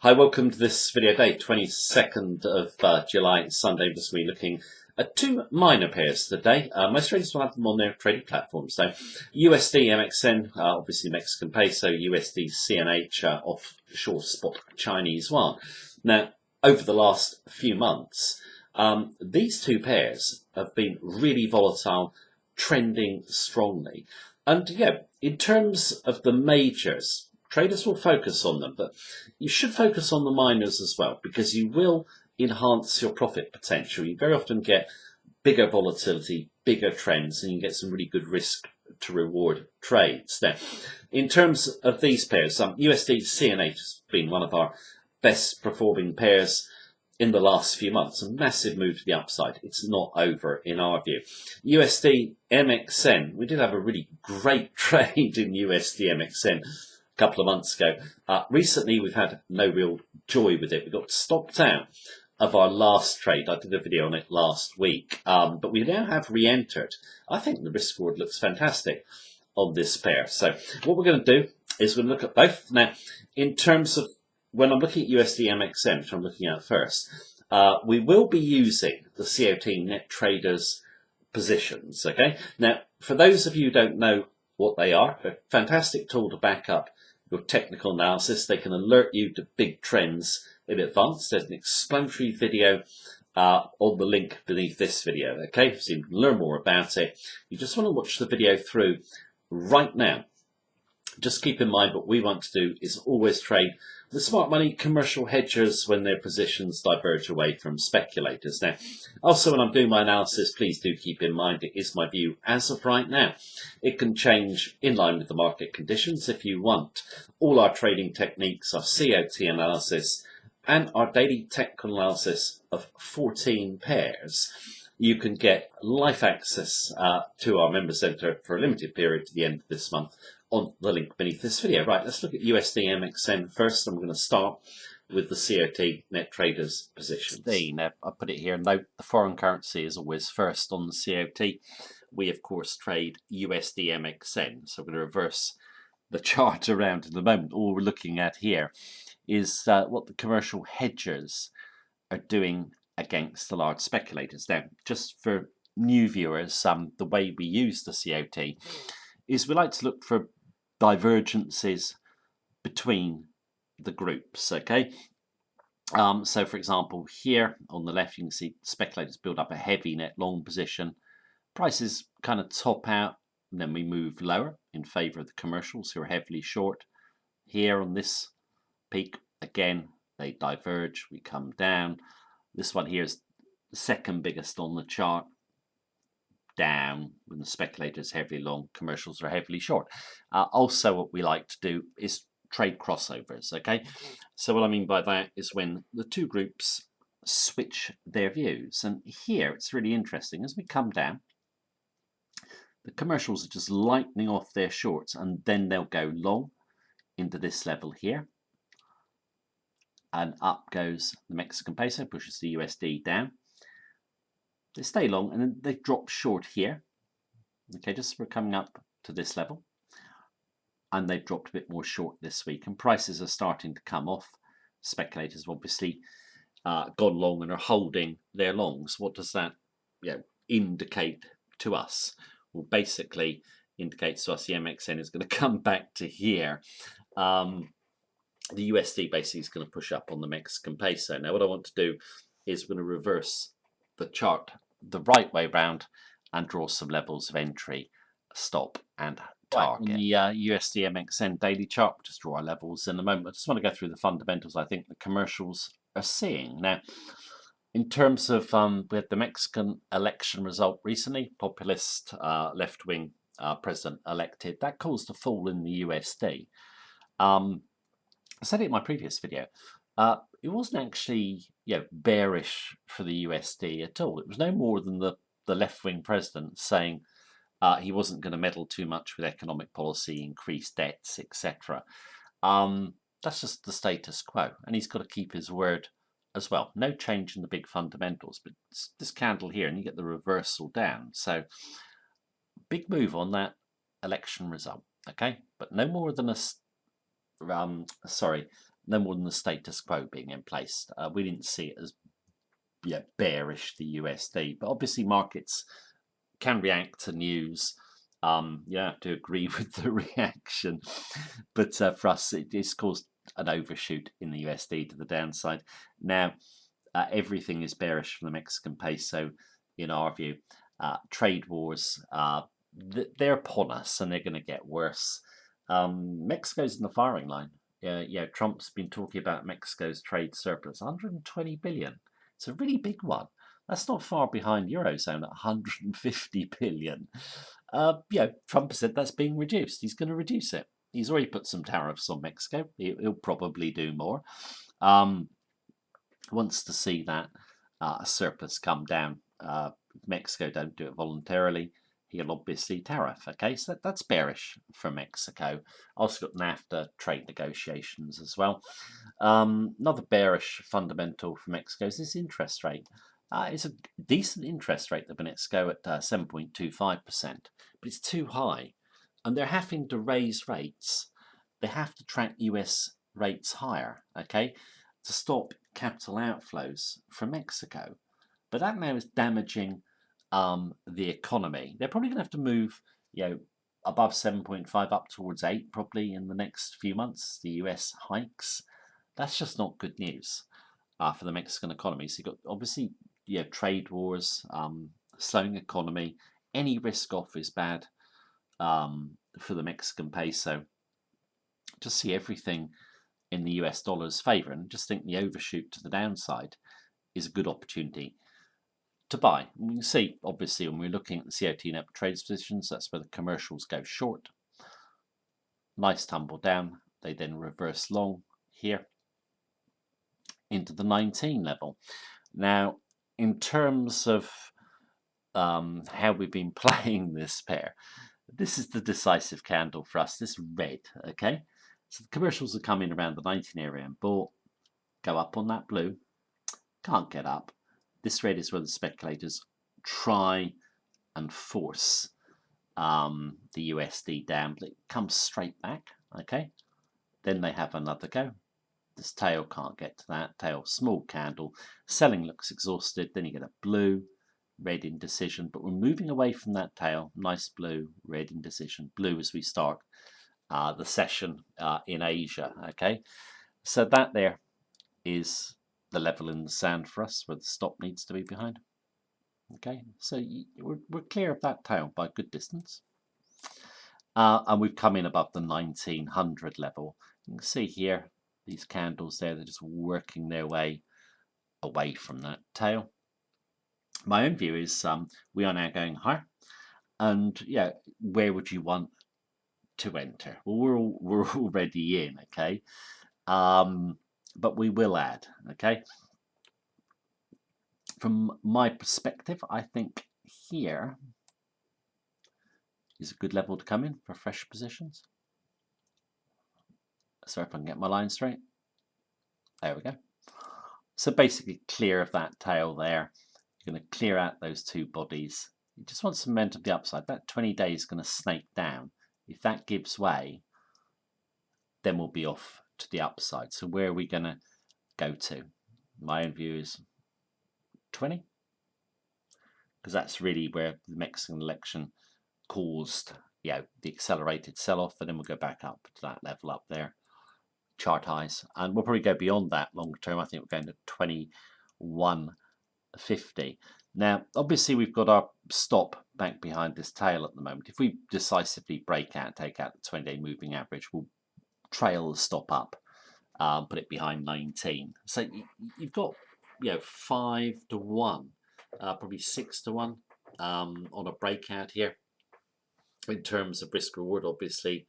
Hi, welcome to this video day, 22nd of July, Sunday. This week looking at two minor pairs today. Most traders will have them on their trading platforms. So USD MXN, obviously Mexican peso, USD CNH, offshore spot Chinese yuan. Now, over the last few months, these two pairs have been really volatile, trending strongly. And yeah, in terms of the majors, traders will focus on them, but you should focus on the minors as well, because you will enhance your profit potential. You very often get bigger volatility, bigger trends, and you get some really good risk to reward trades. Now, in terms of these pairs, USD CNH has been one of our best performing pairs in the last few months. A massive move to the upside. It's not over in our view. USD MXN, we did have a really great trade in USD MXN a couple of months ago. Recently, we've had no real joy with it. We got stopped out of our last trade. I did a video on it last week, but we now have re-entered. I think the risk reward looks fantastic on this pair. So what we're going to do is we're going to look at both. Now, in terms of when I'm looking at USD MXN, which I'm looking at first, we will be using the COT net traders positions. Okay. Now, for those of you who don't know what they are, a fantastic tool to back up your technical analysis. They can alert you to big trends in advance. There's an explanatory video on the link beneath this video. Okay, so you can learn more about it. You just want to watch the video through right now. Just keep in mind what we want to do is always trade the smart money commercial hedgers when their positions diverge away from speculators. Now, also when I'm doing my analysis, please do keep in mind it is my view as of right now. It can change in line with the market conditions if you want. All our trading techniques, our COT analysis, and our daily technical analysis of 14 pairs. You can get live access to our member centre for a limited period to the end of this month on the link beneath this video. Right, let's look at USD MXN first. I'm going to start with the COT net traders positions. Now, I put it here. Note the foreign currency is always first on the COT. We, of course, trade USD MXN. So we're going to reverse the chart around in a moment. All we're looking at here is what the commercial hedgers are doing against the large speculators. Now, just for new viewers, the way we use the COT is we like to look for divergences between the groups. Okay, so for example, here on the left, you can see speculators build up a heavy net long position. Prices kind of top out, and then we move lower in favor of the commercials who are heavily short. Here on this peak, again, they diverge. We come down. This one here is the second biggest on the chart. Down when the speculators heavily long, commercials are heavily short. Also, what we like to do is trade crossovers. Okay, so what I mean by that is when the two groups switch their views, and here it's really interesting. As we come down, the commercials are just lightening off their shorts, and then they'll go long into this level here, and up goes the Mexican peso, pushes the USD down. They stay long and then they drop short here. Okay, just we're coming up to this level. And they've dropped a bit more short this week. And prices are starting to come off. Speculators have obviously gone long and are holding their longs. What does that indicate to us? Well, basically indicates to us the MXN is going to come back to here. The USD basically is going to push up on the Mexican peso. Now, what I want to do is we're going to reverse the chart the right way round and draw some levels of entry, stop and target. Right, on the USD MXN daily chart, we'll just draw our levels in a moment. I just want to go through the fundamentals I think the commercials are seeing. Now, in terms of we had the Mexican election result recently, populist left-wing president elected. That caused a fall in the USD. I said it in my previous video. It wasn't actually bearish for the USD at all. It was no more than the left-wing president saying he wasn't going to meddle too much with economic policy, increase debts, etc. That's just the status quo, and he's got to keep his word as well. No change in the big fundamentals, but this candle here, and you get the reversal down. So big move on that election result. Okay, but no more than no more than the status quo being in place. We didn't see it as bearish, the USD, but obviously markets can react to news. You have to agree with the reaction, but for us, it's caused an overshoot in the USD to the downside. Now, everything is bearish from the Mexican peso, in our view. Trade wars, they're upon us, and they're going to get worse. Mexico's in the firing line. Trump's been talking about Mexico's trade surplus, 120 billion. It's a really big one. That's not far behind Eurozone at 150 billion. Trump said that's being reduced. He's going to reduce it. He's already put some tariffs on Mexico. He'll probably do more. Wants to see that surplus come down. Mexico don't do it voluntarily. He'll obviously tariff. Okay, so that's bearish for Mexico. Also got NAFTA trade negotiations as well. Another bearish fundamental for Mexico is this interest rate. It's a decent interest rate at Mexico at 7.25%, but it's too high, and they're having to raise rates. They have to track US rates higher, okay, to stop capital outflows from Mexico. But that now is damaging the economy. They're probably going to have to move, above 7.5 up towards 8 probably in the next few months. The US hikes. That's just not good news for the Mexican economy. So you've got obviously trade wars, slowing economy. Any risk off is bad for the Mexican peso. Just see everything in the US dollar's favour, and just think the overshoot to the downside is a good opportunity to buy. We can see, obviously, when we're looking at the COT net trades positions, that's where the commercials go short. Nice tumble down. They then reverse long here into the 19 level. Now, in terms of how we've been playing this pair, this is the decisive candle for us, this red, okay? So the commercials are coming around the 19 area and bought, go up on that blue, can't get up. This red is where the speculators try and force the USD down, but it comes straight back, okay? Then they have another go. This tail can't get to that. Tail, small candle. Selling looks exhausted. Then you get a blue, red indecision. But we're moving away from that tail. Nice blue, red indecision. Blue as we start the session in Asia, okay? So that there is the level in the sand for us where the stop needs to be behind. Okay, so we're clear of that tail by a good distance. And we've come in above the 1900 level. You can see here, these candles there, they're just working their way away from that tail. My own view is we are now going higher. And where would you want to enter? Well, we're already in, okay? But we will add, okay? From my perspective, I think here is a good level to come in for fresh positions. Sorry if I can get my line straight. There we go. So basically clear of that tail there. You're going to clear out those two bodies. You just want some momentum to the upside. That 20 day is going to snake down. If that gives way, then we'll be off to the upside. So where are we going to go to? My own view is 20, because that's really where the Mexican election caused the accelerated sell-off, and then we'll go back up to that level up there, chart highs, and we'll probably go beyond that longer term. I think we're going to 2150. Now obviously we've got our stop back behind this tail at the moment. If we decisively break out, take out the 20-day moving average, we'll trail the stop up, put it behind 19. So you've got 5 to 1, probably 6 to 1 on a breakout here in terms of risk reward. Obviously,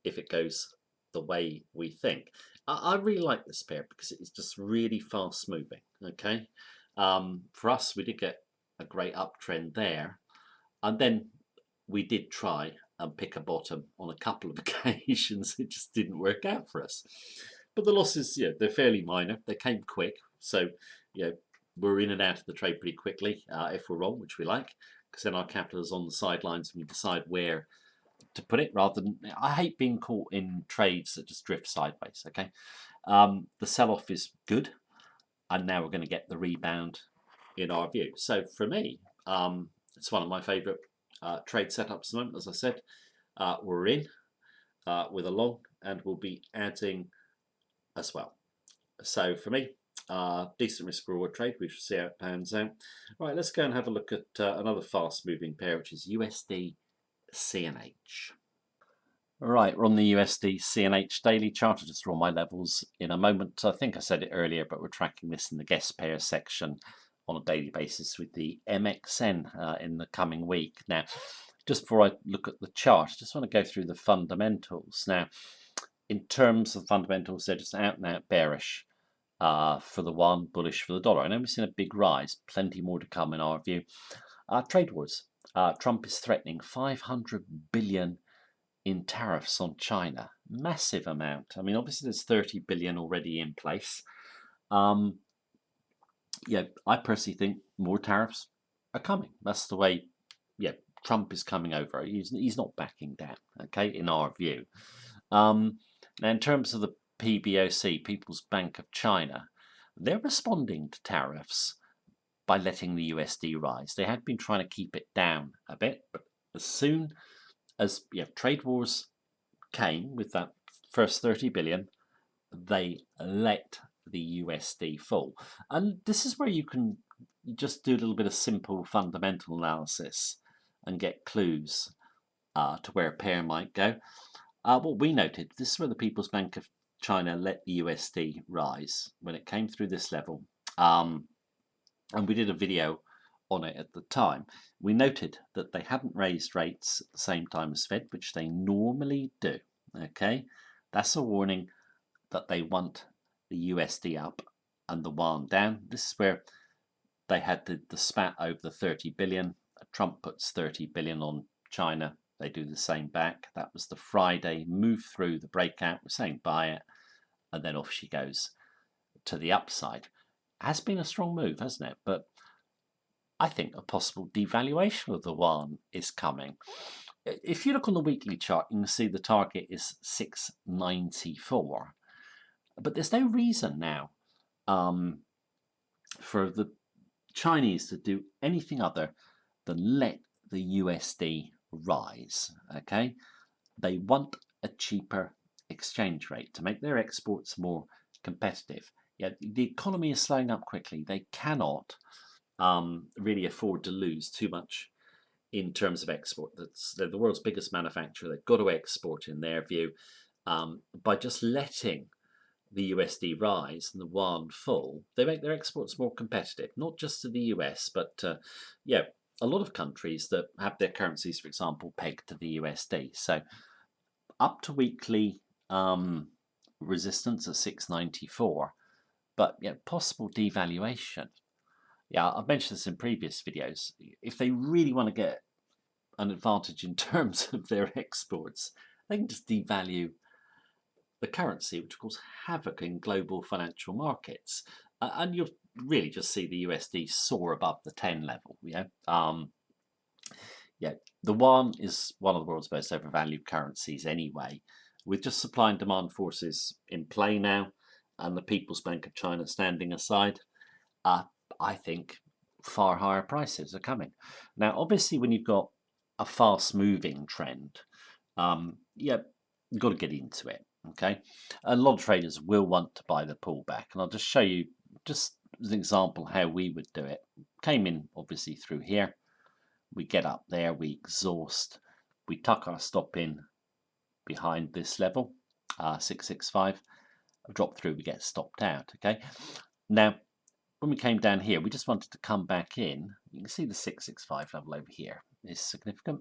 if it goes the way we think, I really like this pair because it's just really fast moving. Okay, for us, we did get a great uptrend there, and then we did try and pick a bottom on a couple of occasions. It just didn't work out for us. But the losses, they're fairly minor. They came quick, so we're in and out of the trade pretty quickly if we're wrong, which we like, because then our capital is on the sidelines and we decide where to put it rather than. I hate being caught in trades that just drift sideways. Okay, The sell-off is good, and now we're going to get the rebound in our view. So for me, it's one of my favourite trade setups at the moment. As I said, we're in with a long, and we'll be adding as well. So for me, decent risk reward trade. We shall see how it pans out. Right, let's go and have a look at another fast moving pair, which is USD CNH. Right, we're on the USD CNH daily chart. I'll just draw my levels in a moment. I think I said it earlier, but we're tracking this in the guest pair section on a daily basis with the MXN in the coming week. Now, just before I look at the chart, I just want to go through the fundamentals. Now, in terms of fundamentals, they're just out and out bearish for the won, bullish for the dollar. I know we've seen a big rise, plenty more to come in our view. Trade wars. Trump is threatening 500 billion in tariffs on China. Massive amount. I mean, obviously there's 30 billion already in place. Yeah, I personally think more tariffs are coming. That's the way, yeah, Trump is coming over. He's not backing down, okay, in our view. Now, in terms of the PBOC, People's Bank of China, they're responding to tariffs by letting the USD rise. They had been trying to keep it down a bit, but as soon as trade wars came with that first 30 billion, they let the USD fall. And this is where you can just do a little bit of simple fundamental analysis and get clues to where a pair might go. What we noted, this is where the People's Bank of China let the USD rise when it came through this level. And we did a video on it at the time. We noted that they hadn't raised rates at the same time as Fed, which they normally do. Okay, that's a warning that they want the USD up and the yuan down. This is where they had the spat over the 30 billion. Trump puts 30 billion on China. They do the same back. That was the Friday move through the breakout. We're saying buy it, and then off she goes to the upside. Has been a strong move, hasn't it? But I think a possible devaluation of the yuan is coming. If you look on the weekly chart, you can see the target is 694. But there's no reason now for the Chinese to do anything other than let the USD rise. Okay, they want a cheaper exchange rate to make their exports more competitive. Yeah, the economy is slowing up quickly. They cannot really afford to lose too much in terms of export. They're the world's biggest manufacturer. They've got to export, in their view, by just letting the USD rise and the yuan fall. They make their exports more competitive, not just to the US, but a lot of countries that have their currencies, for example, pegged to the USD. So up to weekly resistance at 694, but possible devaluation. Yeah, I've mentioned this in previous videos. If they really want to get an advantage in terms of their exports, they can just devalue the currency, which causes havoc in global financial markets. And you'll really just see the USD soar above the 10 level. The yuan is one of the world's most overvalued currencies anyway. With just supply and demand forces in play now, and the People's Bank of China standing aside, I think far higher prices are coming. Now, obviously, when you've got a fast-moving trend, you've got to get into it. Okay, a lot of traders will want to buy the pullback, and I'll just show you, just as an example, how we would do it. Came in obviously through here. We get up there, we exhaust, we tuck our stop in behind this level, 665. Drop through, we get stopped out. Okay, now when we came down here, we just wanted to come back in. You can see the 665 level over here is significant.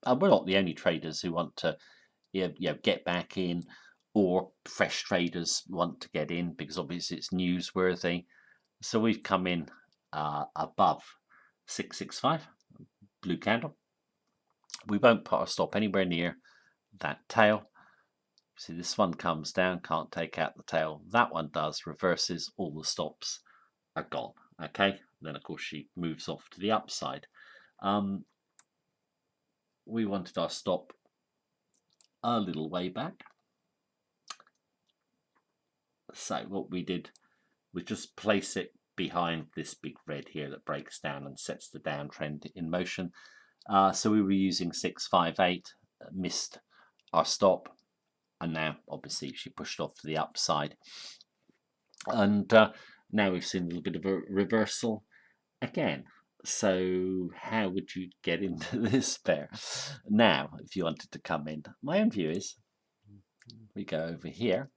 We're not the only traders who want to get back in, or fresh traders want to get in because obviously it's newsworthy. So we've come in above 665, blue candle. We won't put our stop anywhere near that tail. See, this one comes down, can't take out the tail. That one does, reverses, all the stops are gone. Okay, then of course she moves off to the upside. We wanted our stop a little way back. So what we did was just place it behind this big red here that breaks down and sets the downtrend in motion. So we were using 658, missed our stop, and now obviously she pushed off to the upside. And now we've seen a little bit of a reversal again. So how would you get into this pair? Now, if you wanted to come in, my own view is we go over here.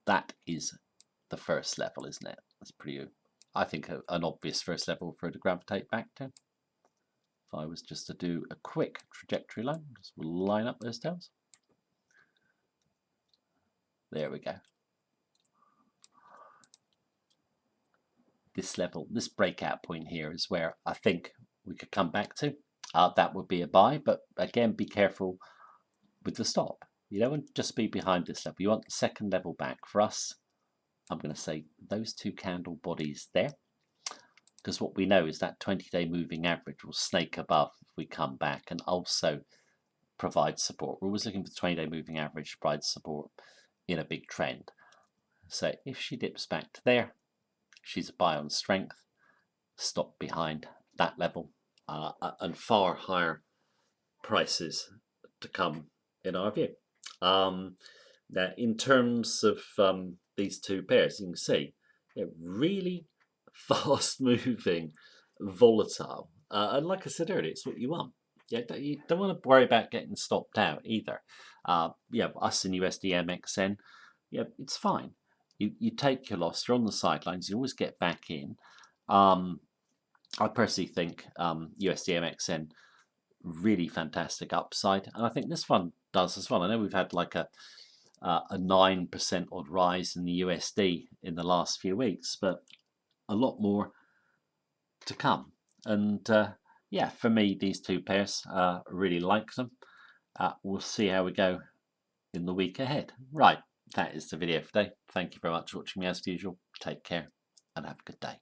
That is the first level, isn't it? That's pretty, I think, an obvious first level for it to gravitate back to. If I was just to do a quick trajectory line, just we'll line up those tails. There we go. This level, this breakout point here is where I think we could come back to. That would be a buy, but again, be careful with the stop. You don't want to just be behind this level. You want the second level back. For us, I'm going to say those two candle bodies there, because what we know is that 20-day moving average will snake above if we come back and also provide support. We're always looking for the 20-day moving average to provide support in a big trend. So if she dips back to there, she's a buy on strength, stop behind that level, and far higher prices to come in our view. Now, in terms of these two pairs, you can see they're really fast-moving, volatile, and like I said earlier, it's what you want. Yeah, you don't want to worry about getting stopped out either. Yeah, us in USD MXN, yeah, it's fine. You take your loss. You're on the sidelines. You always get back in. I personally think USD MXN really fantastic upside, and I think this one does as well. I know we've had like a 9% odd rise in the USD in the last few weeks, but a lot more to come. And yeah, for me, these two pairs, really like them. We'll see how we go in the week ahead. Right, that is the video for today. Thank you very much for watching me as usual. Take care and have a good day.